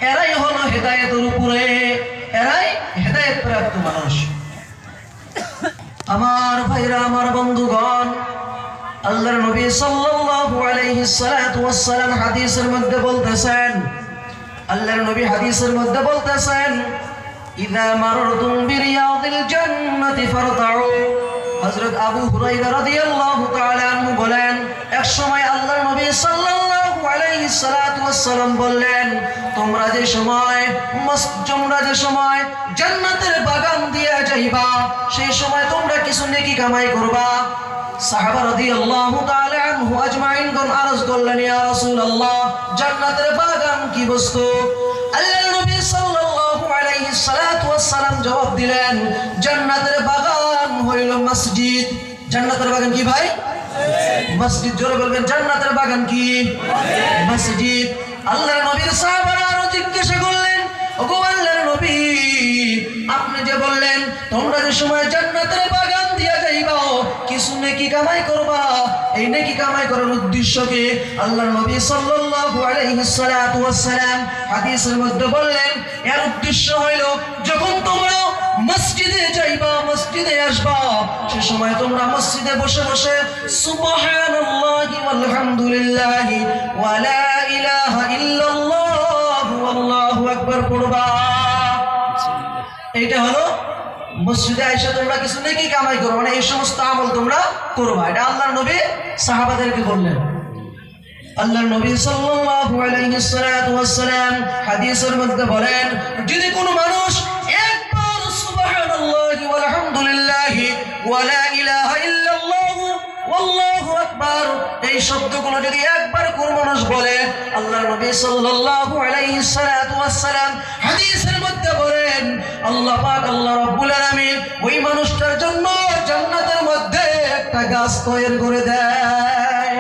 এরাই হলো হেদায়েতের উপরে, এরাই হেদায়েত প্রাপ্ত মানুষ। আমার ভাইরা, আমার বন্ধুগণ, আল্লাহর নবী সাল্লাল্লাহু আলাইহি সাল্লাতু ওয়াস সালাম হাদিসের মধ্যে বলতেছেন, আল্লাহর নবী হাদিসের মধ্যে বলতেছেন, ইযা মারতুম বিরিয়াদিল জান্নাতি ফারতাউ। হযরত আবু হুরায়রা রাদিয়াল্লাহু তাআলা আনহু বলেন, এক সময় আল্লাহর নবী সাল্লাল্লাহু আলাইহি সাল্লাতু ওয়াস সালাম বললেন, তোমরা যে সময় জান্নাতের বাগান দিয়ে যাইবা, সেই সময় তোমরা কিছু নেকি কামাই করবা। সাহাবা রাদিয়াল্লাহু তাআলা আনহু আজমাইনগণ আরজ করলেন, ইয়া রাসূলুল্লাহ, জান্নাতের বাগান কি বস্তু? আল্লাহর নবী সাল্লাল্লাহু আলাইহি সাল্লাতু ওয়াস সালাম জবাব দিলেন, জান্নাতের বাগান হইল মসজিদ। জান্নাতের বাগান কি ভাই? মসজিদ। জোরে বলবেন, জান্নাতের বাগান কি? মসজিদ। আল্লাহর নবীর সাহাবারা আরো জিজ্ঞাসা করলেন, ওগো আল্লাহর নবী, আপনি যে বললেন তোমরা যে সময় জান্নাতের বাগান দিয়া যাইবা, কিছু নেকি কামাই করবা, এই নেকি কামাই করার উদ্দেশ্য কি? আল্লাহর নবী সাল্লাল্লাহু আলাইহি সাল্লাতু ওয়াস সালাম হাদিসের মধ্যে বললেন, এর উদ্দেশ্য হইল যখন তোমরা মসজিদে যাইবা, মসজিদে আসবা, সে সময় তোমরা মসজিদে বসে বসে সুবহানাল্লাহি ওয়ালহামদুলিল্লাহি ওয়া লা ইলাহা ইল্লাল্লাহু আল্লাহু আকবার পড়বা। এইটা হলো মসজিদে আইসা তোমরা কিছু নেকি কামাই করো, মানে এই সমস্ত আমল তোমরা করবা। এটা আল্লাহর নবী সাহাবাদেরকে বললেন। আল্লাহর নবী সাল্লাল্লাহু আলাইহি সাল্লাতু ওয়াস সালাম হাদিসের মধ্যে বলেন, যদি কোনো মানুষ একবার সুবহানাল্লাহি ওয়া আলহামদুলিল্লাহি ওয়া লা ইলাহা ইল্লাল্লাহু ওয়াল্লাহু আকবার এই শব্দগুলো যদি একবার কোন মানুষ বলে, আল্লাহর নবী সাল্লাল্লাহু আলাইহি সাল্লাতু ওয়াস সালাম হাদিসের মধ্যে বলেন, আল্লাহ পাক, আল্লাহ রাব্বুল আলামিন ওই মানুষটার জন্য জান্নাতের মধ্যে একটা গাছ তৈরি করে দেয়।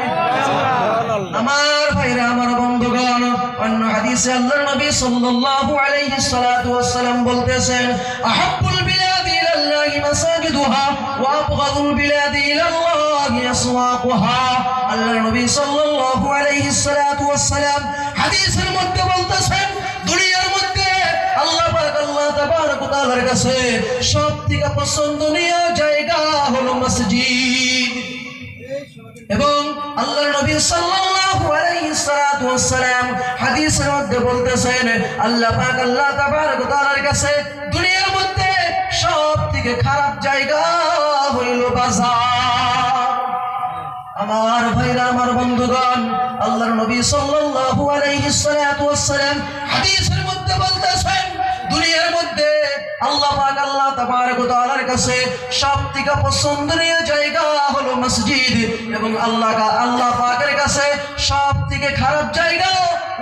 আমার ভাইরা, আমার বন্ধুগণ, অন্য হাদিসে আল্লাহর নবী সাল্লাল্লাহু আলাইহি সাল্লাতু ওয়াস সালাম বলতেছেন, আহাব্বুল বিলাদি ইলাল্লাহি মাসাজিদুহা ওয়া আবগাদুল বিলাদি ইলাল্লাহি আসওয়াকুহা। আল্লাহর নবী সাল্লাল্লাহু আলাইহি সাল্লাতু ওয়াস সালাম হাদিসের মধ্যে বলতেছেন, দুনিয়ার মধ্যে আল্লাহ পাক, আল্লাহ তাবারক ওয়া তাআলার কাছে সবথেকে পছন্দনীয় জায়গা হলো মসজিদ। এবং আল্লাহর নবী সাল্লাল্লাহু আলাইহি সাল্লাতু ওয়াস সালাম হাদিসের মধ্যে বলতেছেন, আল্লাহ পাক, আল্লাহ তাবারক ওয়া তাআলার কাছে দুনিয়ার মধ্যে সবথেকে খারাপ জায়গা হইল বাজার। আমার ভাইরা, আমার বন্ধুগণ, আল্লাহর নবী সাল্লাল্লাহু আলাইহি সাল্লাতু ওয়াস সালাম হাদিসের মধ্যে বলতেছেন, দুনিয়ার মধ্যে আল্লাহ পাক, আল্লাহ তাবারক ওয়া তাআলার কাছে সবথেকে পছন্দনীয় জায়গা হলো মসজিদ, এবং আল্লাহ পাকের কাছে সবথেকে খারাপ জায়গা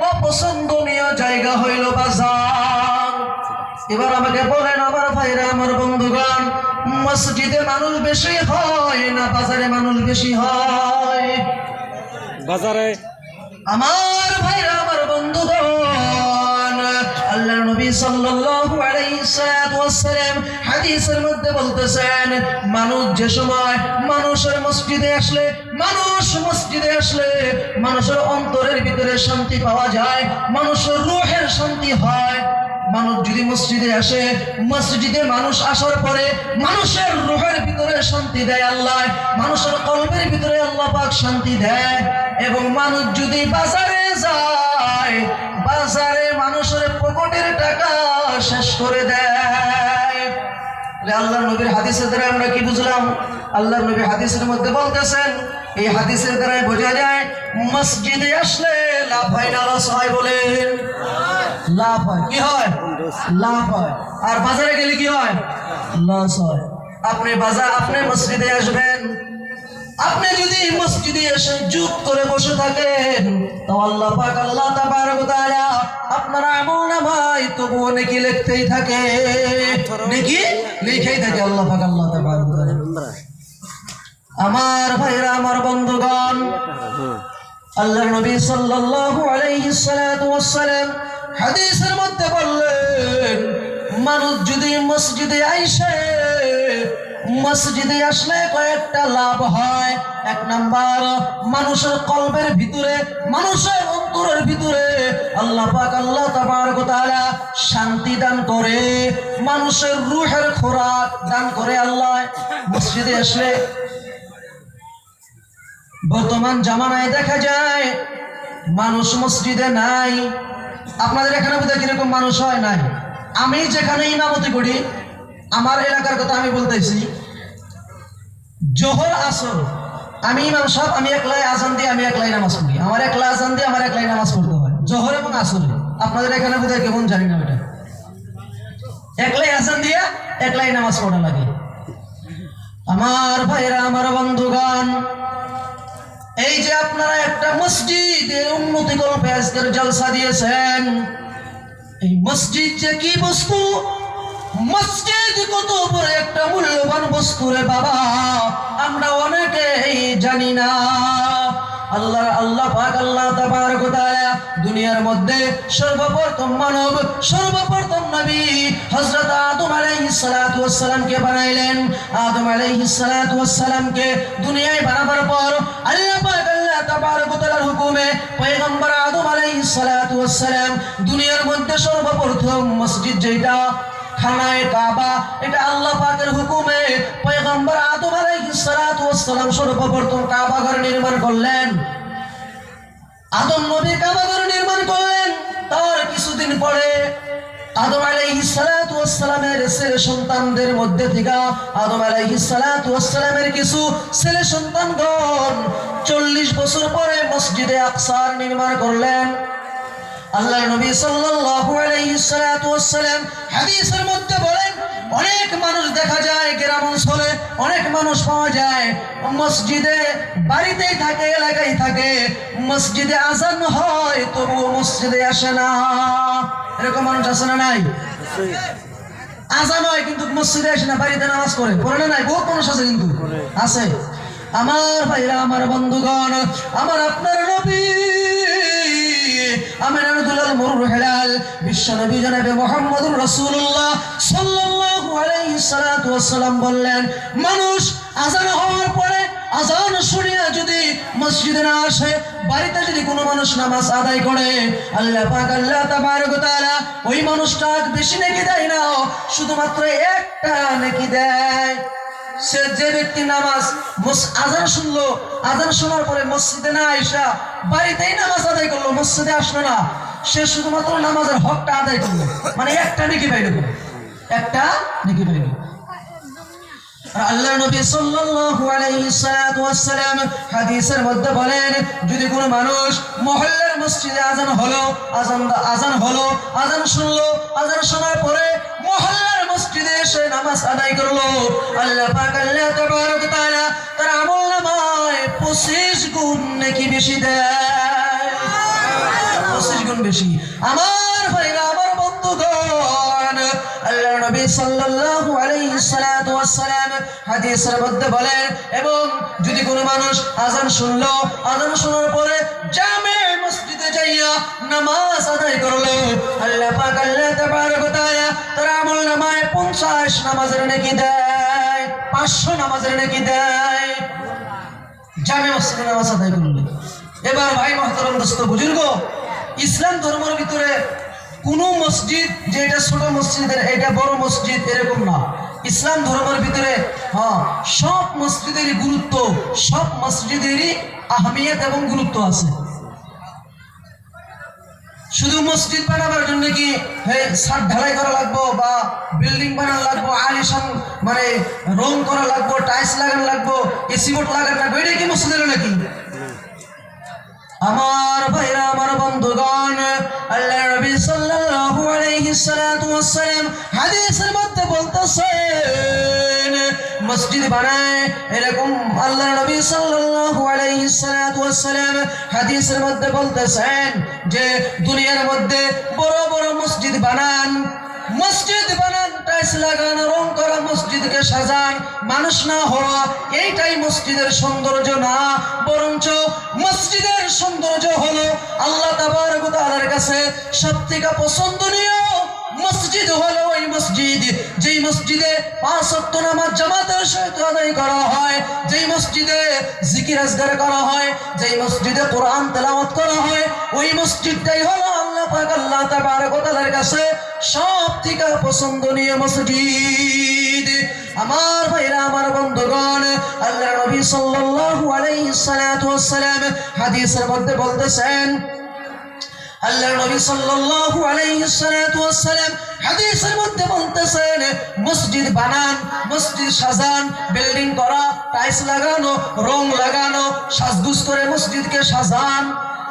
ও পছন্দনীয় জায়গা হইল বাজার। এবার আমাকে বলেন, আমার ভাইরা, আমার বন্ধুগণ, মসজিদে মানুষ বেশি হয় না বাজারে মানুষ বেশি হয়? বাজারে। আমার ভাইরা, আমার বন্ধুগণ, আল্লাহর নবী সাল্লাল্লাহু আলাইহি ওয়াস সালাম হাদিসের মধ্যে বলতেছেন, মানুষ যে সময় মানুষের মসজিদে আসলে মানুষের অন্তরের ভিতরে শান্তি পাওয়া যায়, মানুষের রূহের শান্তি হয়। মানুষ যদি মসজিদে আসে, মসজিদে মানুষ আসার পরে মানুষের রূহের ভিতরে শান্তি দেয় আল্লাহ, মানুষের কলবের ভিতরে আল্লাহ পাক শান্তি দেয়। এবং মানুষ যদি বাজারে যায়, বাজারে মানুষের পকেটের টাকা শেষ করে দেয়। আল্লাহর নবীর হাদিসের দ্বারা আমরা কি বুঝলাম? আল্লাহর নবী হাদিসের মধ্যে বলতেছেন, এই হাদিসের দ্বারাই বোঝা যায় মসজিদে আসলে লাভ হয় না লস হয়? বলেন, লাভ হয়। কি হয়? লাভ হয়। আর বাজারে গেলে কি হয়? লস হয়। আপনি মসজিদে আসবেন, আপনি যদি মসজিদে এসে চুপ করে বসে থাকেন, তো আল্লাহ পাক, আল্লাহ তাবারক ওয়া তাআলা আপনার আমলনামায় তবুও নেকি লিখতেই থাকে, নেকি লিখেই থাকে আল্লাহ পাক, আল্লাহ তাবারক ওয়া তাআলা। আমার ভাইরা, আমার বন্ধুগণ, আল্লাহর নবী সাল্লাল্লাহু আলাইহি সাল্লাতু ওয়াস সালাম হাদিসের মধ্যে বললেন, মানুষ যদি মসজিদে আইসে মসজিদে আসলে কয়েকটা লাভ হয়। এক নাম্বার, মানুষের কলবের ভিতরে, মানুষের অন্তরের ভিতরে আল্লাহ পাক আল্লাহ তাবারক ওয়া তাআলা শান্তি দান করে, মানুষের রূহের খোরাক দান করে আল্লাহ মসজিদে আসলে। বর্তমান জামানায় দেখা যায় মানুষ মসজিদে নাই। আপনাদের এখানে বোধহয় কিরকম মানুষ হয় নাই? আমি যেখানে ইমামতি করি, আমার এলাকার কথা আমি বলতেছি, জোহর আসর আমি ইমাম সাহেব, আমি একলাই আজান দিয়ে আমি একলাই নামাজ পড়ি। আমার একলা আজান দিয়ে আমার একলাই নামাজ পড়তে হয়, জোহর এবং আসরে। আপনাদের এখানে বোধহয় কেমন জানি না, ওটা একলাই আজান দিয়ে একলাই নামাজ পড়া লাগে। আমার ভাইরা, আমার বন্ধুগণ, এই যে আপনারা একটা মসজিদে উন্নতি কল্পে আজকের জলসা দিয়েছেন, এই মসজিদ যে কি বস্তু, মসজিদ কত বড় একটা মূল্যবান বস্তু রে বাবা, আমরা অনেকেই জানি না। আল্লাহ পাক আল্লাহ তাবারক ওয়া তাআলা দুনিয়ার মধ্যে সর্বপ্রথম মানব, সর্বপ্রথম নবী হযরত আদম আলাইহিস সালাতু ওয়াস সালামকে বানাইলেন। আদম আলাইহিস সালাতু ওয়াস সালামকে দুনিয়ায় বানাবার পর আল্লাহ পাক আল্লাহ তাবারক ওয়া তাআলার হুকুমে পয়গম্বর আদম আলাইহিস সালাতু ওয়াস সালাম দুনিয়ার মধ্যে সর্বপ্রথম মসজিদ যেটা খানায়ে কাবা, এটা আল্লাহ পাকের হুকুমে পয়গম্বর আদম আলাইহিস সালাতু ওয়াস সালাম সর্বপ্রথম কাবা ঘর নির্মাণ করলেন। আদম নবী কাবা ঘর নির্মাণ করলেন। তার কিছুদিন পরে আদম আলাইহিস সালাতু ওয়াস সালামের ছেলে সন্তানদের মধ্যে থেকে আদম আলাইহিস সালাতু ওয়াস সালামের কিছু ছেলে সন্তানগণ 40 বছর পরে মসজিদে আকসার নির্মাণ করলেন। আল্লাহ নবী সাল্লাল্লাহু আলাইহি সাল্লাতু ওয়াস সালাম হাদিসের মধ্যে বলেন, অনেক মানুষ দেখা যায় গ্রাম অঞ্চলে, অনেক মানুষ পাওয়া যায় মসজিদে বাড়িতেই থাকে, এলাকায় থাকে, মসজিদে আজান হয় তবুও মসজিদে আসে না। এরকম মানুষ আছে না নাই? আজান হয় কিন্তু মসজিদে আসে না, বাড়িতে নামাজ পড়ে না নাই? বহুত মানুষ আছে, কিন্তু আছে। আমার ভাইরা, আমার বন্ধুগণ, আমার আপনার নবী আমিনাতুল মুরহিলাল বিশ্বনবী জনাবে মুহাম্মদুর রাসূলুল্লাহ সাল্লাল্লাহু আলাইহি সাল্লাতু ওয়াস সালাম বললেন, মানুষ আযান হওয়ার পরে আযান শুনিয়া যদি মসজিদে না আসে, বাড়িতে যদি কোনো মানুষ নামাজ আদায় করে, আল্লাহ পাক আল্লাহ তাবারক ওয়া তাআলা ওই মানুষটা বেশি নেকি দেয় না, শুধুমাত্র একটা নেকি দেয়। সে যে ব্যক্তি নামাজ আজান শুনলো, আজান শোনার পরে মসজিদে না আইসা বাড়িতেই নামাজ আদায় করলো, মসজিদে আসলো না, সে শুধুমাত্র নামাজের হকটা আদায় করলো, মানে একটা নেকি পাইল, একটা নেকি পাইল। আল্লাহ নবী সাল্লাল্লাহু আলাইহি সাল্লাতু ওয়াস সালাম হাদিসের মধ্যে বলেন, যদি কোনো মানুষ মহল্লার মসজিদে আজান হলো, আজান শুনলো, আজান শোনার পরে মহল্লার মসজিদে এসে নামাজ আদায় করলো, আল্লাহ পাক আল্লাহ তাবারক ওয়া তাআলা তার আমলনামায় 25 গুণ নেকি বেশি দেয়, 25 গুণ বেশি। আমার ভাইরা, আমার বন্ধুগণ, আল্লাহ নবী সাল্লাল্লাহু আলাইহি সাল্লাতু ওয়াস সালাম হাদিসের মধ্যে বলেন, এবং যদি কোনো মানুষ আজান শুনলো, আজান শোনার পরে জামে মসজিদে যাইয়া নামাজ আদায় করলো, আল্লাহ পাক আল্লাহ তাবারক ওয়া তাআলা তার আমলনামায় 50 নামাজের নেকি দেয়, 500 নামাজের নেকি দেয়, জামে মসজিদে নামাজ আদায় করলো। এবার ভাই মুহতারাম দোস্ত বুজুর্গ, ইসলাম ধর্মের ভিতরে কোন মসজিদ যে এটা ছোট মসজিদ, এটা বড় মসজিদ এরকম না। ইসলাম ধর্মের ভিতরে সব মসজিদেরই গুরুত্ব, সব মসজিদেরই আহমিয়ত এবং গুরুত্ব আছে। শুধু মসজিদ বানাবার জন্য কি ছাদ ঢালাই করা লাগবো, বা বিল্ডিং বানানো লাগবো, আলিশান মানে রং করা লাগবো, টাইলস লাগানো লাগবো, এসি বোর্ড লাগানো লাগবো, এটাই কি মসজিদ হলো নাকি? আমার ভাইরা, আমার বন্ধুগণ, আল্লাহ নবী সাল্লাল্লাহু আলাইহি সাল্লাতু ওয়াস সালাম হাদিসের মধ্যে বলতেছেন, মসজিদ বানায় এরকম আল্লাহ নবী সাল্লাল্লাহু আলাইহি সাল্লাতু ওয়াস সালাম হাদিসের মধ্যে বলতেছেন যে দুনিয়ার মধ্যে বড় বড় মসজিদ বানান, টাইলস লাগানো, রং করা, মসজিদকে সাজান, মানুষ না হওয়া, এইটাই মসজিদের সৌন্দর্য না, বরঞ্চ মসজিদের সৌন্দর্য হলো আল্লাহ তাবারক ওয়া তাআলার কাছে সবথেকে পছন্দনীয় মসজিদ হলো ওই মসজিদ যেই মসজিদে 5 ওয়াক্ত নামাজ জামাতের সাথে আদায় করা হয়, যেই মসজিদে জিকির আজকার করা হয়, যেই মসজিদে কোরআন তেলাওয়াত করা হয়, ওই মসজিদটাই হলো আল্লাহ পাক আল্লাহ তাবারক ওয়া তাআলার কাছে সবথেকে পছন্দনীয় মসজিদ। আমার ভাইরা, আমার বন্ধুগণ, আল্লাহ নবী সাল্লাল্লাহু আলাইহি ওয়াসাল্লাম হাদিসের মধ্যে বলতেছেন, আল্লাহ নবী সাল্লাল্লাহু আলাইহি ওয়াসাল্লাম হাদিসের মধ্যে বলতেছেন, মসজিদ বানান, মসজিদ সাজান, বিল্ডিং করা, টাইলস লাগানো, রং লাগানো, সাজগুজ করে মসজিদকে সাজান,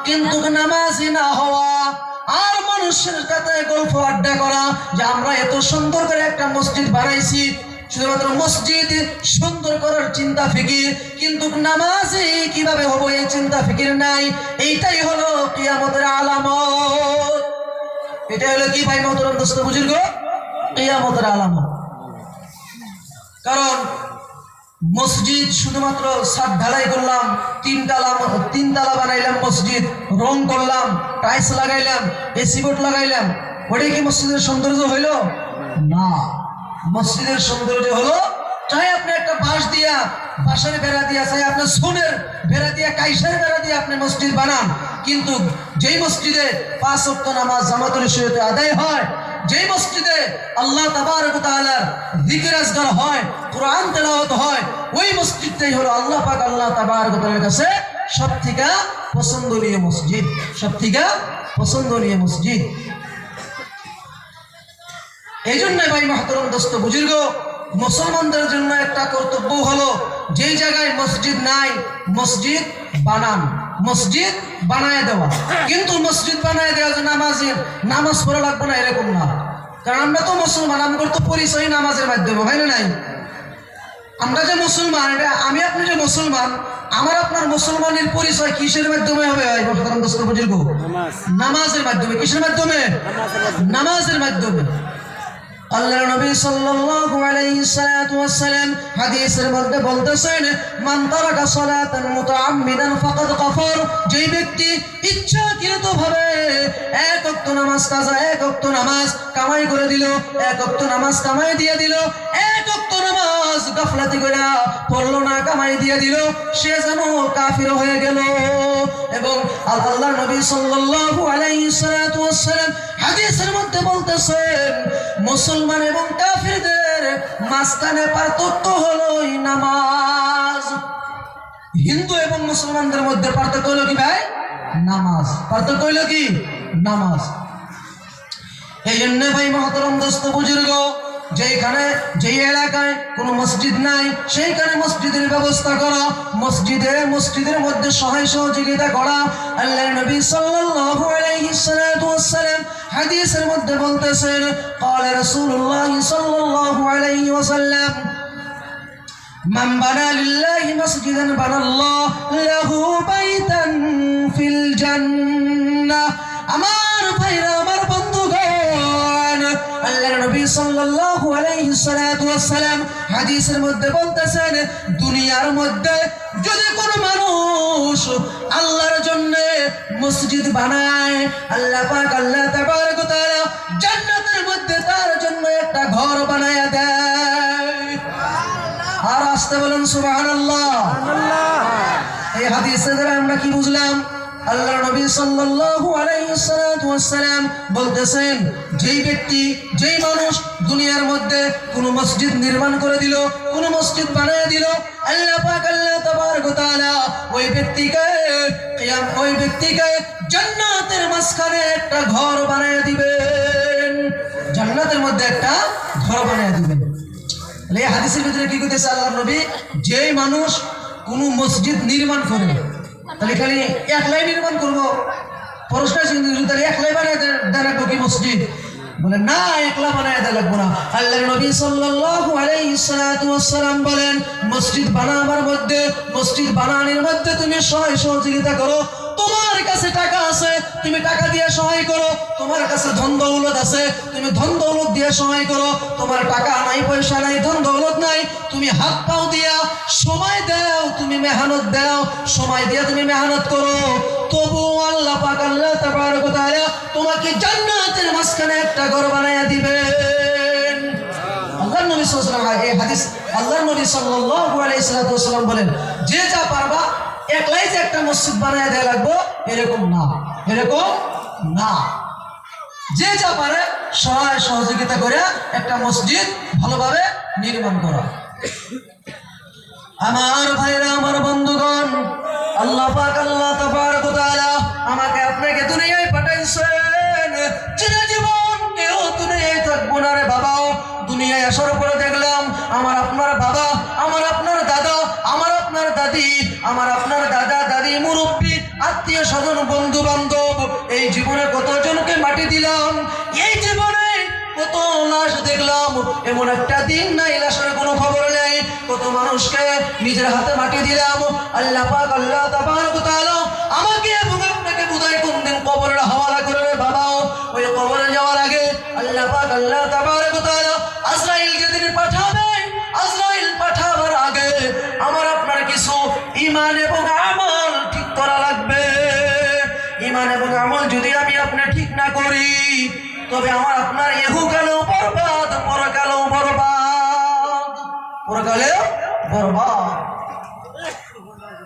কিন্তু নামাজি না হওয়া আর মানুষের সাথে গল্প আড্ডা করা যে আমরা এত সুন্দর করে একটা মসজিদ বানাইছি, শুধুমাত্র মসজিদ সুন্দর করার চিন্তা ফিকির, কিন্তু নামাজি কিভাবে হবো এই চিন্তা ফিকির নাই। এইটাই হলো কিয়ামতের আলামত। এটা হলো কি ভাই মোহতরম দোস্ত বুজুর্গ? কিয়ামতের আলামত। কারণ মসজিদ শুধুমাত্র ছাদ ঢালাই করলাম, তিনতলা বানাইলাম, মসজিদ রং করলাম, টাইলস লাগাইলাম, এসি বোর্ড লাগাইলাম, ওটাই কি মসজিদের সৌন্দর্য হইল? না। মসজিদের সৌন্দর্য হলো চাই আপনি একটা বাঁশ দিয়া, বাঁশের বেড়া দিয়া, চাই আপনার সোনের বেড়া দিয়া, কাইসের বেড়া দিয়ে আপনি মসজিদ বানান, কিন্তু যেই মসজিদে 5 ওয়াক্ত নামাজ জামাতের সাথে আদায় হয়, যেই মসজিদে আল্লাহ তাবারক ওয়া তাআলার জিকির আজকার হয়, কোরআন তেলাওয়াত হয়, ওই মসজিদটাই হলো আল্লাহ পাক আল্লাহ তাবারক ওয়া তাআলার কাছে সবথেকে পছন্দনীয় মসজিদ, সবথেকে পছন্দনীয় মসজিদ। এই জন্য ভাই মাহতরম দোস্ত বুজুর্গ, মুসলমানদের জন্য একটা কর্তব্য হলো যেই জায়গায় মসজিদ নাই মসজিদ বানান, মসজিদ বানায় দেওয়া। কিন্তু মসজিদ বানায় দেওয়া যে নামাজ পড়া লাগবে না এরকম না, কারণ আমরা তো মুসলমান, আমাদের তো পরিচয় নামাজের মাধ্যমে, হয় না নাই? আমরা যে মুসলমান, এটা আমি আপনি যে মুসলমান, আমার আপনার মুসলমানের পরিচয় কিসের মাধ্যমে হবে ভাই মাহতরম দোস্ত বুজুর্গ? নামাজের মাধ্যমে। কিসের মাধ্যমে? নামাজের মাধ্যমে। আল্লাহ নবী সাল্লাল্লাহু আলাইহি ওয়াসাল্লাম হাদিসের মধ্যে বলতেছেন, মান তারাকা সালাতান মুতাআম্মিদান ফাকাদ কাফার, যেই ব্যক্তি ইচ্ছাকৃতভাবে এক ওয়াক্ত নামাজ কাজা, এক ওয়াক্ত নামাজ কামাই করে দিল, এক ওয়াক্ত নামাজ কামাই দিয়ে দিল, এক ওয়াক্ত নামাজ গাফলাতি করে পড়লো না, কামাই দিয়ে দিল, সে যেন কাফির হয়ে গেল। এবং আল্লাহ নবী সাল্লাল্লাহু আলাইহি ওয়াসাল্লাম হাদিসের মধ্যে বলতেছেন, মুসলমান এবং কাফিরদের মাঝখানে পার্থক্য হলো নামাজ। হিন্দু এবং মুসলমানদের মধ্যে পার্থক্য হলো কি ভাই? নামাজ। পার্থক্য হলো কি? নামাজ। এই জন্য ভাই মহতরম দোস্ত বুজুর্গ, যেখানে যেই এলাকায় কোনো মসজিদ নাই সেইখানে মসজিদের ব্যবস্থা করা, মসজিদের মধ্যে সহায় সহযোগিতা করা। আল্লাহ নবী সাল্লাল্লাহু আলাইহি ওয়াসাল্লাম হাদিসের মধ্যে বলতেছেন, ক্বালা রাসূলুল্লাহ সাল্লাল্লাহু আলাইহি ওয়াসাল্লাম, মান বানা লিল্লাহি মাসজিদান বানাল্লাহু লাহু বাইতান ফিল জান্নাহ। আমার ভাইরা, আমার বন্ধুগণ, আল্লাহর নবী সাল্লাল্লাহু আলাইহি ওয়াসাল্লাম হাদিসের মধ্যে বলতেছেন, দুনিয়ার মধ্যে যদি কোনো মানুষ আল্লাহর জন্য মসজিদ বানায়, আল্লাহ পাক আল্লাহ তাবারক ওয়া তাআলা জান্নাতের মধ্যে তার জন্য একটা ঘর বানায়া দেয়। আর আসতে বলেন সুবহানাল্লাহ। এই হাদিসে দ্বারা আমরা কি বুঝলাম? আল্লাহ নবী সাল্লাল্লাহু আলাইহি ওয়াসাল্লাম বলতেছেন, যেই ব্যক্তি, যেই মানুষ দুনিয়ার মধ্যে কোনো মসজিদ নির্মাণ করে দিল, কোনো মসজিদ বানিয়ে দিল, আল্লাহ পাক আল্লাহ তাবারক ওয়া তাআলা ওই ব্যক্তিকে জান্নাতের মাঝখানে একটা ঘর বানিয়ে দিবেন, জান্নাতের মধ্যে একটা ঘর বানিয়ে দিবেন। এই হাদিসের ভিতরে কি কইতেছে আল্লাহ নবী? যেই মানুষ কোনো মসজিদ নির্মাণ করে, তাহলে খালি একলাই নির্মাণ করবো, পুরস্কার তাহলে একলাই বানায় দেখাবো কি মসজিদ? বলে না, একলা বানায় দেওয়া লাগবো না। আল্লাহ নবী সাল্লাল্লাহু আলাইহি ওয়াসাল্লাম বলেন, মসজিদ বানাবার মধ্যে, মসজিদ বানানোর মধ্যে তুমি সহায় সহযোগিতা করো। তোমার কাছে টাকা আছে, তুমি টাকা দিয়ে সহায় করো। তোমার কাছে ধন দৌলত আছে, তুমি ধন দৌলত দিয়ে সময় করো। তোমার টাকা নাই, পয়সা নাই, ধন দৌলত নাই, তুমি হাত পাও দিয়া সময় দাও, তুমি মেহনত দাও, সময় দিয়ে তুমি মেহনত করো, তবু আল্লাহ পাক আল্লাহ তাবারক ওয়া তাআলা তোমাকে জান্নাতের মাঝখানে একটা ঘর বানায়া দিবেন। আল্লাহর নবী সাল্লাল্লাহু আলাইহি ওয়াসাল্লাম, এই হাদিস আল্লাহর নবী সাল্লাল্লাহু আলাইহি ওয়াসাল্লাম বলেন, যে যা পারবা একলাই যে একটা মসজিদ বানায়া দেয়া লাগবে এরকম না, এরকম না। যে যা পারে সহায় সহযোগিতা করে একটা মসজিদ ভালোভাবে নির্মাণ করা। আমার ভাইরা, আমার বন্ধুগণ, আল্লাহ পাক আল্লাহ তাবারক ওয়া তাআলা আমাকে আপনাকে দুনিয়ায় পাঠাইছেন। চির জীবন কেউ দুনিয়ায় থাকবো না রে বাবা। দুনিয়ায় আসার পরে দেখলাম আমার আপনার বাবা, আমার আপনার দাদা, আমার আপনার দাদি, আমার আপনার দাদা দাদি, মুরব্বী, আত্মীয় স্বজন, বন্ধু বান্ধব, এই জীবনে কতজনকে মাটি দিলাম, এই জীবনে কত লাশ দেখলাম। এমন একটা দিন নাই লাশের কোনো খবর নেই। কত মানুষকে নিজের হাতে মাটি দিলাম। আল্লাহ পাক আল্লাহ তাবারক ওয়া তাআলা আমাকে এবং আপনাকে বুঝাই কোন দিন কবরের হাওয়ালা করে রে বাবা। ওই কবরে যাওয়ার আগে আল্লাহ পাক আল্লাহ তাবারক ওয়া তাআলা আজরাইল যেদিন পাঠাবেন, আজরাইল পাঠাবার আগে আমার আপনার কিছু ঈমান এবং আমল ঠিক করা লাগবে। ঈমান এবং আমল যদি আমি আপনি ঠিক না করি, তবে আমার আপনার ইহকালেও বরবাদ, পরকালেও বরবাদ, পরকালেও বরবাদ।